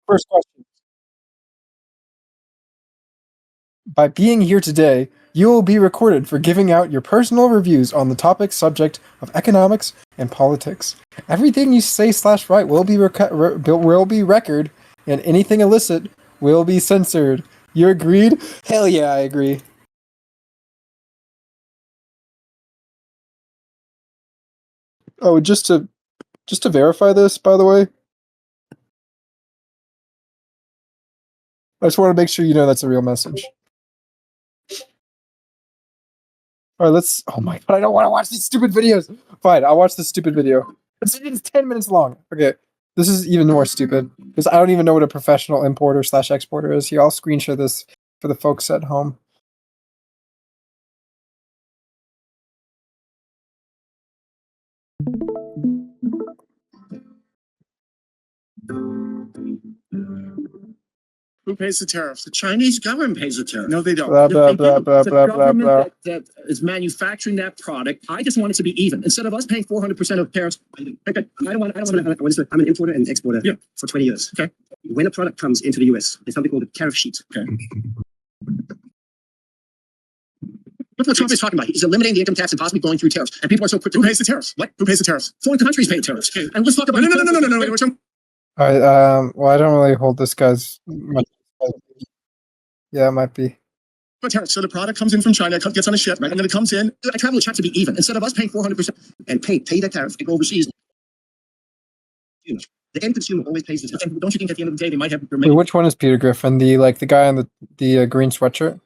First question. By being here today, you will be recorded for giving out your personal reviews on the topic subject of economics and politics. Everything you say/write will be record, and anything illicit will be censored. You agreed? Hell yeah, I agree. Oh, just to verify this, by the way, I just want to make sure you know that's a real message. All right, let's. Oh my god, I don't want to watch these stupid videos. Fine, I'll watch this stupid video. It's 10 minutes long. Okay, this is even more stupid because I don't even know what a professional importer/exporter is. Here, I'll screenshot this for the folks at home. Who pays the tariffs? The Chinese government pays the tariff. No, they don't. Blah blah blah blah the blah blah government blah. that is manufacturing that product. I just want it to be even. Instead of us paying 400% of tariffs, I don't want. I'm an importer and exporter for 20 years. Okay. When a product comes into the US, there's something called a tariff sheet. Okay. That's what Trump is talking about. He's eliminating the income tax and possibly going through tariffs. And people are so quick. Who pays the tariffs? What? Who pays the tariffs? Foreign countries pay tariffs. Okay. And let's talk about no. All right. Well, I don't really hold this guy's much. Yeah, it might be. Tariffs. So the product comes in from China, gets on a ship, right? And then it comes in. I travel with check to be even. Instead of us paying 400% and pay that tariff and go overseas. The end consumer always pays the tariff. Don't you think at the end of the day they might have? Wait, which one is Peter Griffin? The guy in the green sweatshirt?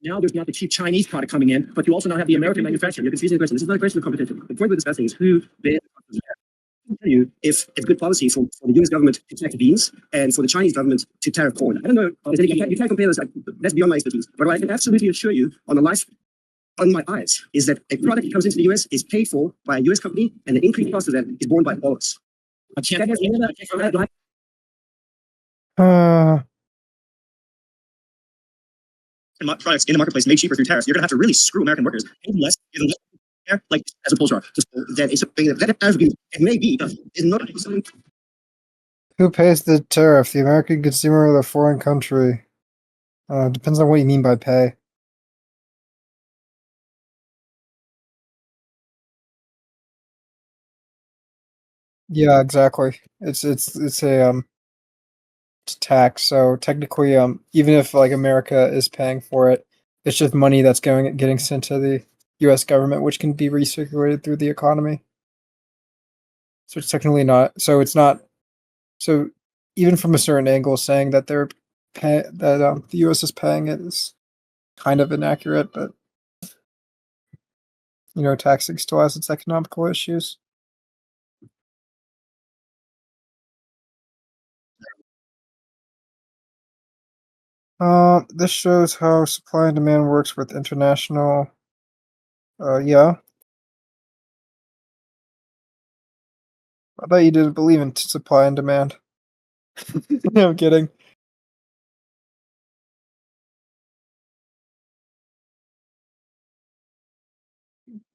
Now there's not the cheap Chinese product coming in, but you also now have the American manufacturer. You're confusing the question. This is not a question of competition. The point we're discussing is who bears the cost. Tell you if it's good policy for the US government to tax beans and for the Chinese government to tariff corn. I don't know. You can't compare this. That's beyond my expertise. But I can absolutely assure you on my eyes is that a product that comes into the US is paid for by a US company, and the increased cost of that is borne by all of us. I can't. Products in the marketplace made cheaper through tariffs. You're going to have to really screw American workers, pay them less, give them less, like as opposed to that is something that it may be is not something. Who pays the tariff? The American consumer or the foreign country? Depends on what you mean by pay. Yeah, exactly. It's a tax. So technically, even if like America is paying for it, it's just money that's getting sent to the U.S. government, which can be recirculated through the economy. So it's technically not. So it's not. So even from a certain angle, saying that the U.S. is paying it is kind of inaccurate. But taxing still has its economical issues. This shows how supply and demand works with international. Yeah. I thought you didn't believe in supply and demand. No, I'm kidding.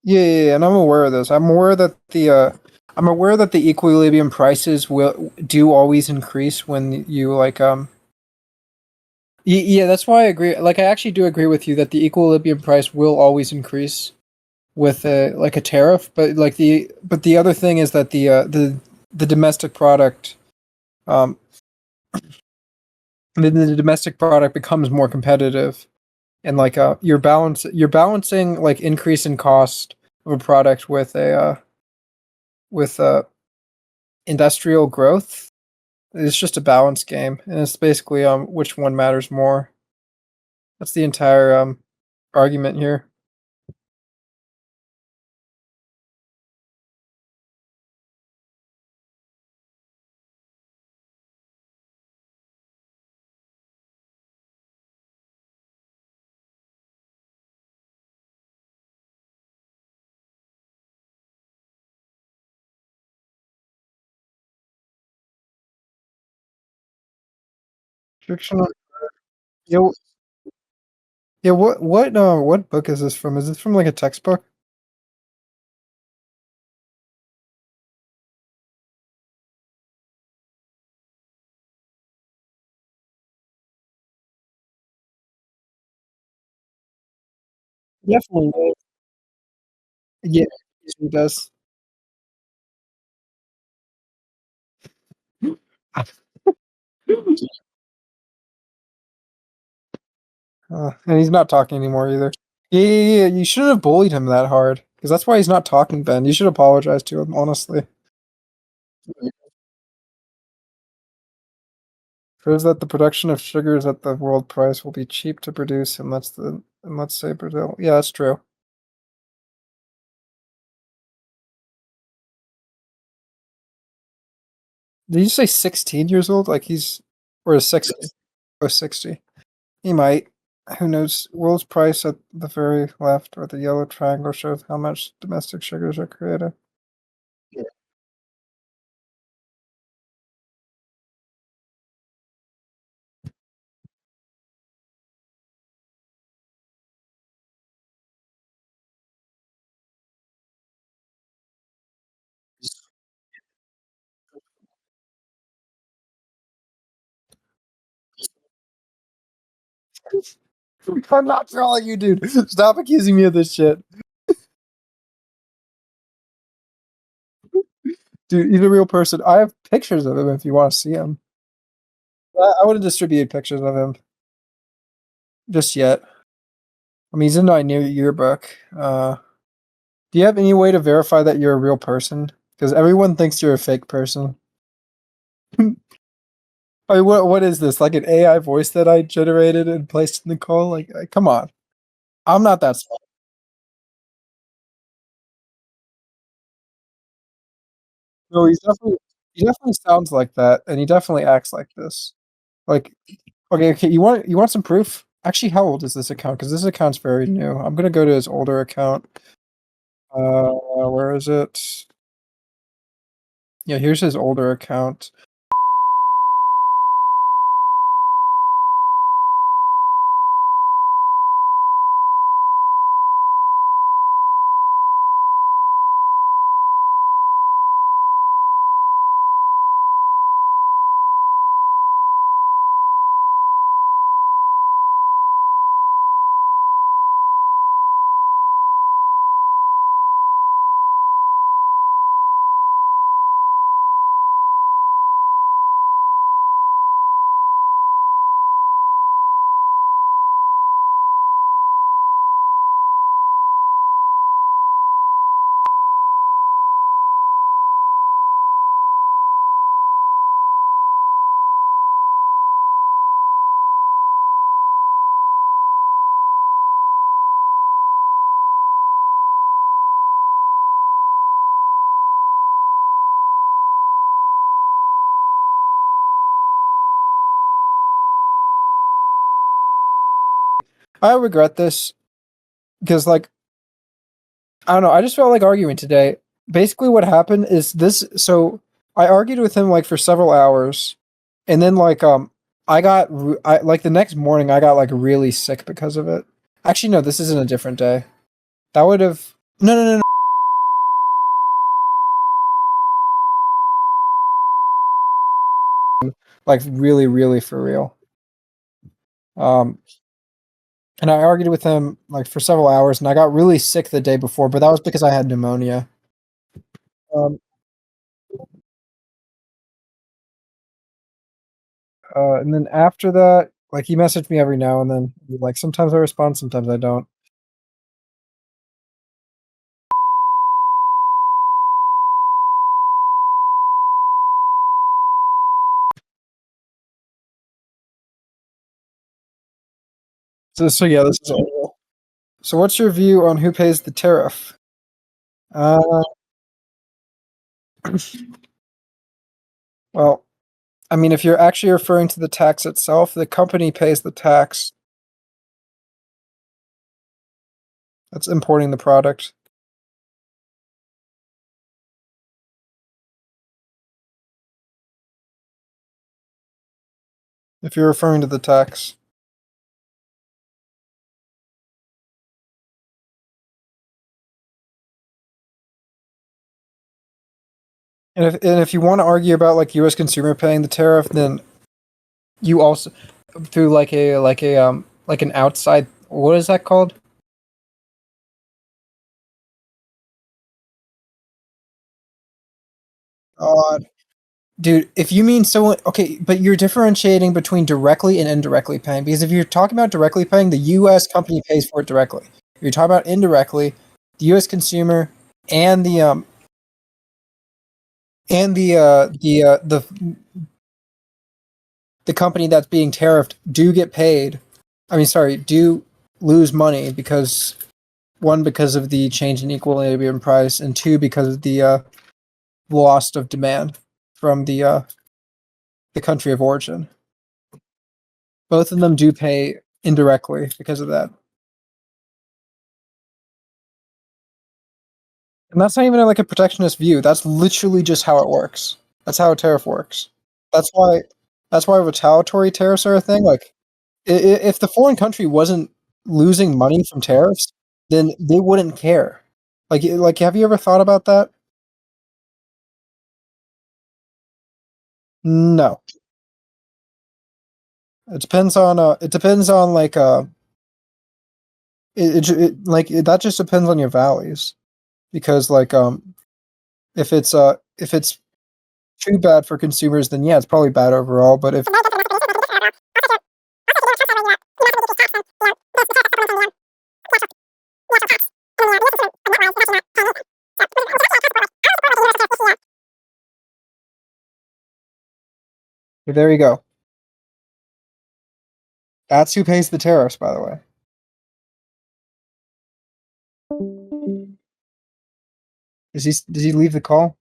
Yeah, and I'm aware of this. I'm aware that the equilibrium prices do always increase when you yeah, that's why I agree. Like, I actually do agree with you that the equilibrium price will always increase with a tariff. But the other thing is that the domestic product, the domestic product becomes more competitive, and you're balancing like increase in cost of a product with industrial growth. It's just a balance game, and it's basically which one matters more. That's the entire argument here. Fictional. Yeah, yeah. What book is this from? Is it from like a textbook? Definitely will. Yeah, he does. And he's not talking anymore either. Yeah. You shouldn't have bullied him that hard because that's why he's not talking, Ben. You should apologize to him, honestly. Proves that the production of sugars at the world price will be cheap to produce, and let's say Brazil. Yeah, that's true. Did you say 16 years old? Like he's or 60? Or 60. He might. Who knows? World's price at the very left or the yellow triangle shows how much domestic sugars are created. I'm not trolling you, dude. Stop accusing me of this shit. Dude, he's a real person. I have pictures of him if you want to see him. I wouldn't distribute pictures of him just yet. I mean, he's in my new yearbook. Do you have any way to verify that you're a real person? Because everyone thinks you're a fake person. I mean, what is this? Like an AI voice that I generated and placed in the call? Come on. I'm not that smart. No, he definitely sounds like that, and he definitely acts like this. Like, okay. You want some proof? Actually, how old is this account? Because this account's very new. I'm gonna go to his older account. Where is it? Yeah, here's his older account. I regret this because, like, I don't know. I just felt like arguing today. Basically, what happened is this. So I argued with him like for several hours, and then I like the next morning I got like really sick because of it. Actually, no, this isn't a different day. That would have no. Like really for real. Um, and I argued with him like for several hours, and I got really sick the day before, but that was because I had pneumonia. Um, and then after that, like he messaged me every now and then. Like sometimes I respond, sometimes I don't. So yeah, this is all. So what's your view on who pays the tariff? Uh, well, I mean, if you're actually referring to the tax itself, the company pays the tax that's importing the product. If you're referring to the tax, and if you want to argue about like U.S. consumer paying the tariff, then you also through like an outside, what is that called? God. Dude, if you mean someone, okay, but you're differentiating between directly and indirectly paying, because if you're talking about directly paying, the U.S. company pays for it directly. If you're talking about indirectly, the U.S. consumer and the company that's being tariffed do get paid. I mean, sorry, do lose money because one, because of the change in equilibrium price, and two, because of the loss of demand from the country of origin. Both of them do pay indirectly because of that. And that's not even like a protectionist view. That's literally just how it works. That's how a tariff works. That's why that's why retaliatory tariffs are a thing. Like if the foreign country wasn't losing money from tariffs, then they wouldn't care. Like have you ever thought about that? No. It depends on like that just depends on your values because if it's too bad for consumers, then yeah, it's probably bad overall. But if there you go. That's who pays the tariffs, by the way. Does he leave the call?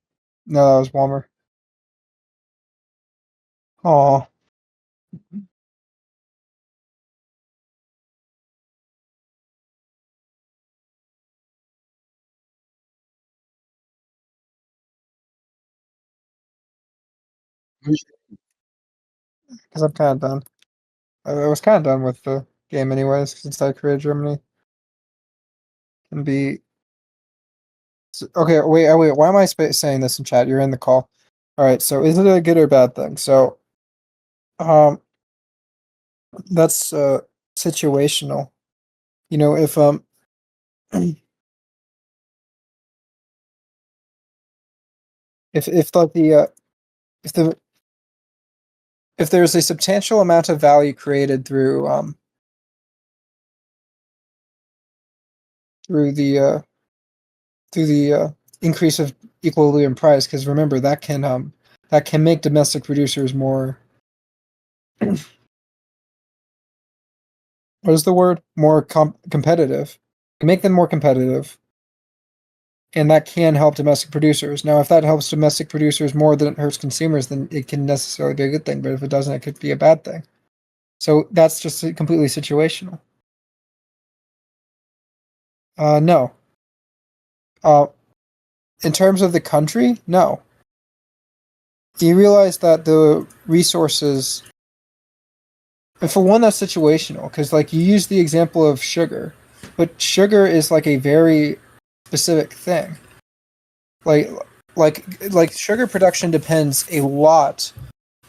No, that was Walmer. Oh, because I'm kind of done. I was kind of done with the game anyways, since I created Germany. Can be okay. Wait. Why am I saying this in chat? You're in the call. All right. So, is it a good or bad thing? So, um, that's situational. You know, if like if the if there's a substantial amount of value created through the uh, through the increase of equilibrium price, because remember that can make domestic producers more what is the word more competitive, can make them more competitive, and that can help domestic producers. Now, if that helps domestic producers more than it hurts consumers, then it can necessarily be a good thing. But if it doesn't, it could be a bad thing. So that's just completely situational. No. Uh, in terms of the country, no. You realize that the resources, and for one, that's situational because, like, you use the example of sugar, but sugar is like a very specific thing. Like, like sugar production depends a lot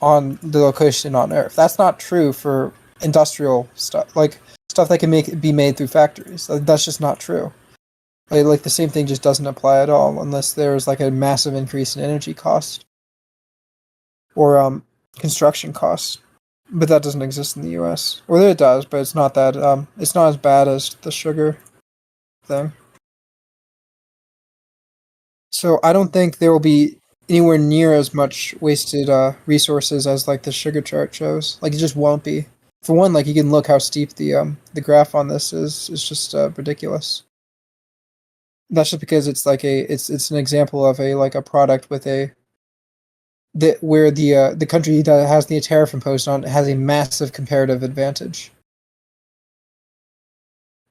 on the location on Earth. That's not true for industrial stuff, like stuff that can be made through factories. That's just not true. Like the same thing just doesn't apply at all unless there's like a massive increase in energy cost or construction costs. But that doesn't exist in the U.S. Or it does, but it's not as bad as the sugar thing. So I don't think there will be anywhere near as much wasted resources as like the sugar chart shows. Like it just won't be. For one, like you can look how steep the graph on this is. It's just ridiculous. That's just because it's like it's an example of a like a product with where the country that has the tariff imposed on it has a massive comparative advantage.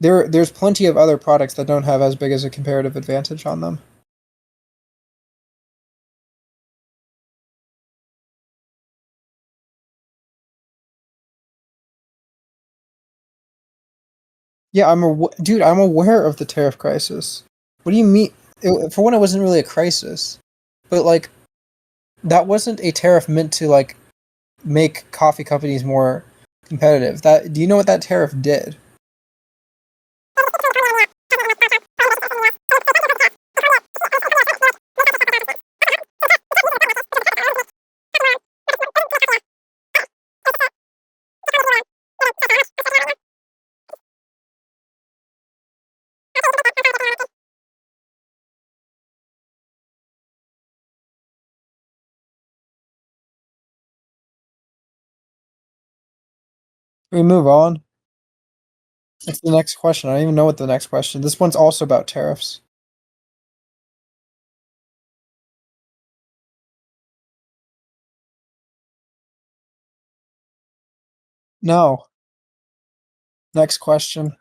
There's plenty of other products that don't have as big as a comparative advantage on them. Yeah, dude. I'm aware of the tariff crisis. What do you mean? For one, it wasn't really a crisis, but like that wasn't a tariff meant to like make coffee companies more competitive. That do you know what that tariff did? We move on. What's the next question? I don't even know what the next question. This one's also about tariffs. No. Next question.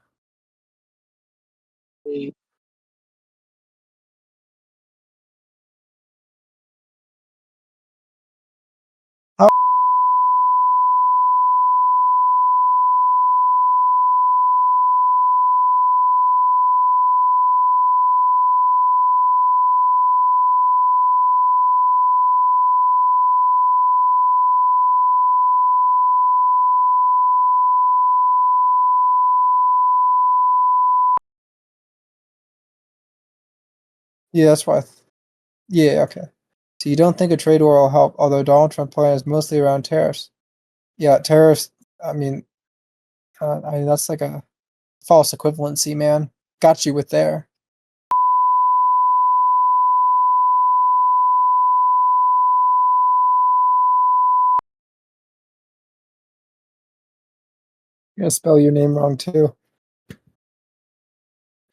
How Yeah, that's why. Yeah, okay. So you don't think a trade war will help, although Donald Trump plan is mostly around tariffs. Yeah, tariffs. I mean, that's like a false equivalency, man. Got you with there. You're gonna spell your name wrong too.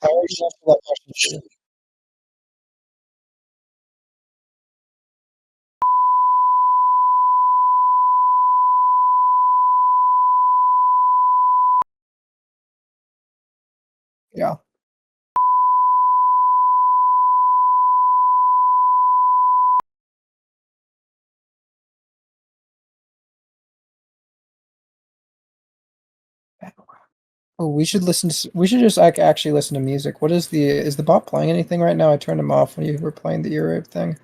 I already answered that question for you. Yeah. Oh, we should just actually listen to music. What is the bot playing anything right now? I turned him off when you were playing the ear rape thing.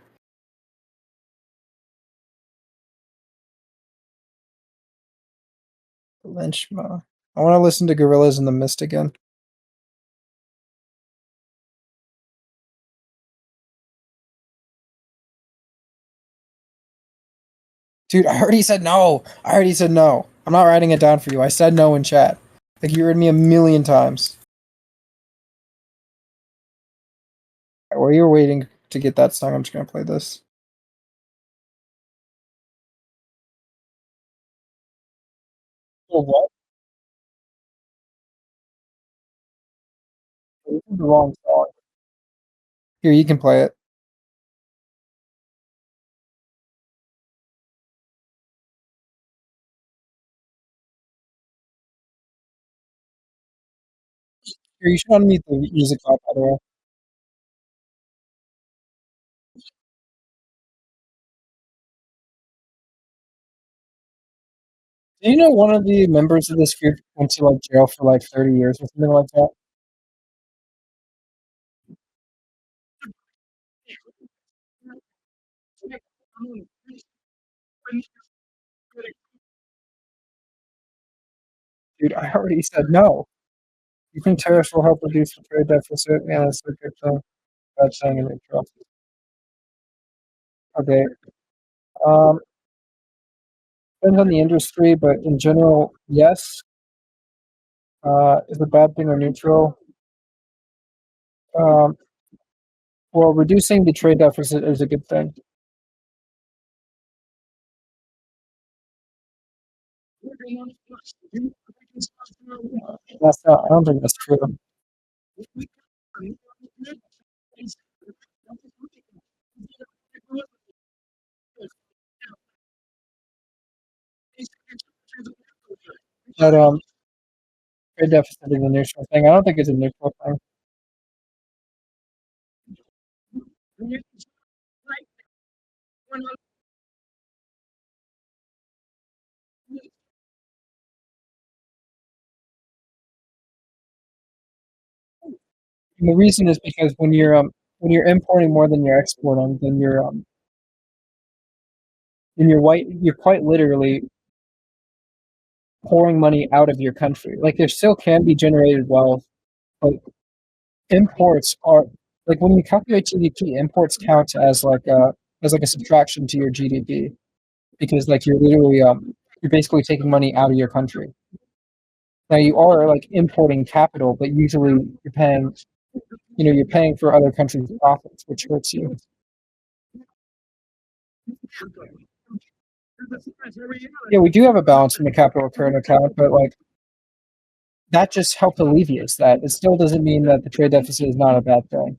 Lynchma. I want to listen to Gorillas in the Mist again. Dude, I already said no. I already said no. I'm not writing it down for you. I said no in chat. Like you heard me a million times. While you're waiting to get that song, I'm just gonna play this. Oh, what? This is the wrong song. Here, you can play it. Here, you should unmute the music bot, by the way. Do you know one of the members of this group went to like jail for like 30 years or something like that? Dude, I already said no. You think tariffs will help reduce the trade deficit? Yeah, that's a good thing. Bad thing in neutral. Okay. Um, depends on the industry, but in general, yes. Is a bad thing or neutral? Um, well, reducing the trade deficit is a good thing. That's not. I don't think that's true. But trade deficit is a neutral thing. I don't think it's a neutral thing. And the reason is because when you're importing more than you're exporting, then you're quite literally pouring money out of your country. Like there still can be generated wealth, but imports are like when you calculate GDP, imports count as like a subtraction to your GDP because like you're basically taking money out of your country. Now you are like importing capital, but usually you're paying for other countries' profits, which hurts you. Yeah, we do have a balance in the capital current account, but like that just helps alleviate that. It still doesn't mean that the trade deficit is not a bad thing.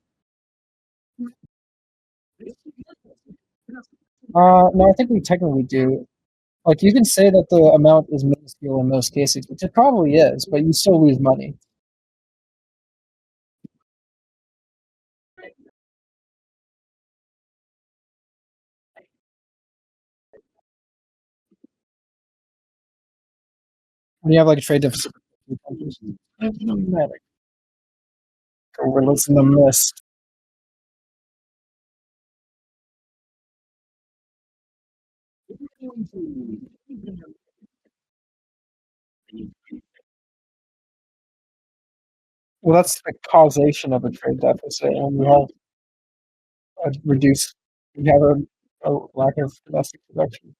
No, I think we technically do. Like you can say that the amount is minuscule in most cases, which it probably is, but you still lose money. When you have like a trade deficit with countries. It doesn't matter. We're listening to this. Well, that's the causation of a trade deficit, and we have a reduced, we have a lack of domestic production.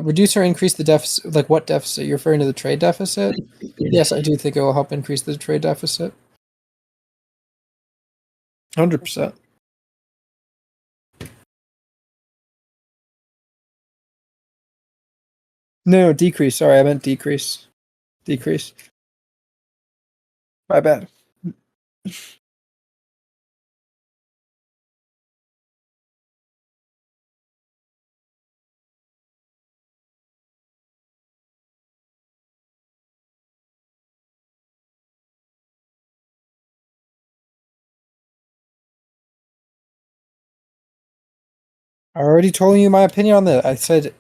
Reduce or increase the deficit. Like what deficit? You're referring to the trade deficit? Yes, I do think it will help increase the trade deficit. 100%. No, decrease. Sorry, I meant decrease. Decrease. My bad. I already told you my opinion on that. I said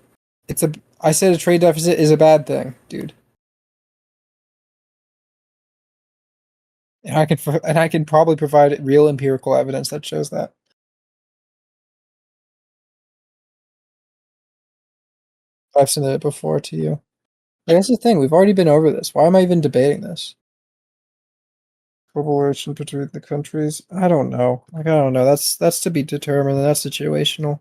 it's a. I said a trade deficit is a bad thing, dude. And I can probably provide real empirical evidence that shows that. I've seen it before to you. Like, that's the thing. We've already been over this. Why am I even debating this? Global relation between the countries. I don't know. Like I don't know. That's to be determined. And that's situational.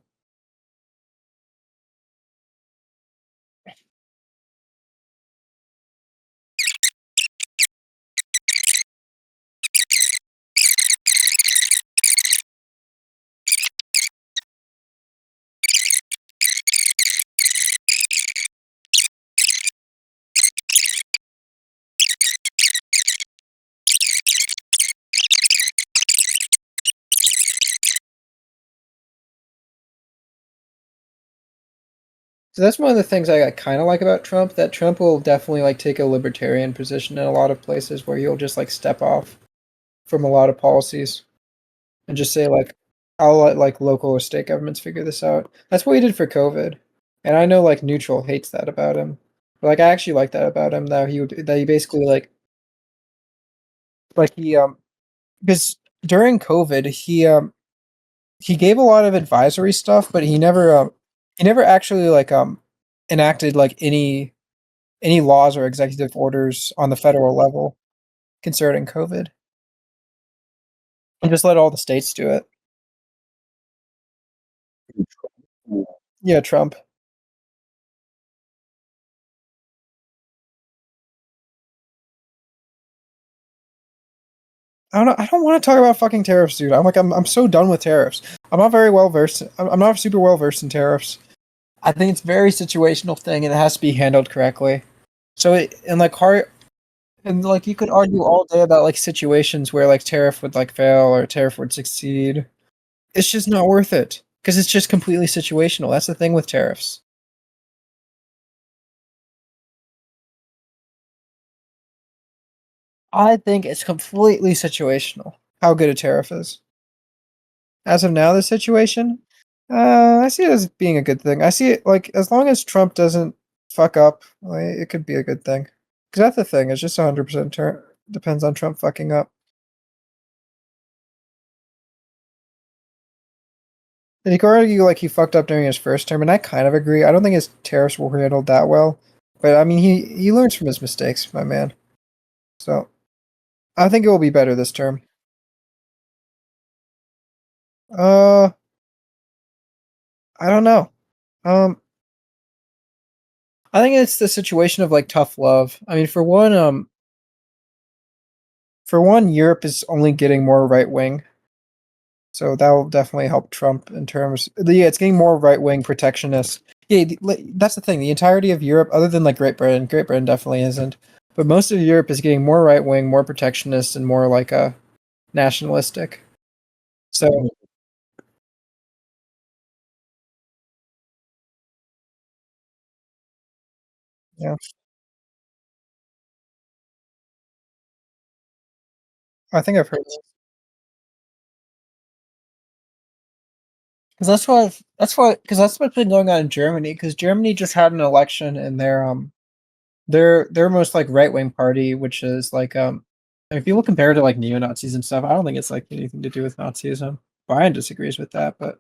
So that's one of the things I kind of like about Trump. That Trump will definitely like take a libertarian position in a lot of places where he'll just like step off from a lot of policies and just say like, I'll let like local or state governments figure this out. That's what he did for COVID, and I know like neutral hates that about him, but like I actually like that about him. That he basically like he because during COVID he gave a lot of advisory stuff, but he never actually enacted like any laws or executive orders on the federal level concerning COVID, and just let all the states do it. Yeah, Trump. I don't know. I don't want to talk about fucking tariffs, dude. I'm so done with tariffs. I'm not very well versed. I'm not super well versed in tariffs. I think it's a very situational thing, and it has to be handled correctly. So it and like hard and like you could argue all day about like situations where like tariff would like fail or tariff would succeed. It's just not worth it because it's just completely situational. That's the thing with tariffs. I think it's completely situational how good a tariff is. As of now, the situation, I see it as being a good thing. I see it like as long as Trump doesn't fuck up, like, it could be a good thing. Because that's the thing. It's just 100% depends on Trump fucking up. And you could argue like he fucked up during his first term, and I kind of agree. I don't think his tariffs were handled that well, but I mean he learns from his mistakes, my man. So I think it will be better this term. Uh, I don't know. Um, I think it's the situation of like tough love. I mean, for one, Europe is only getting more right wing, so that will definitely help Trump in terms. Yeah, it's getting more right wing protectionist. Yeah, that's the thing. The entirety of Europe, other than like Great Britain definitely isn't. But most of Europe is getting more right wing, more protectionist, and more like nationalistic. So yeah, I think I've heard because because that's what's been going on in Germany. Because Germany just had an election, and their most like right wing party, which is like if people compare it to like neo Nazis and stuff, I don't think it's like anything to do with Nazism. Brian disagrees with that, but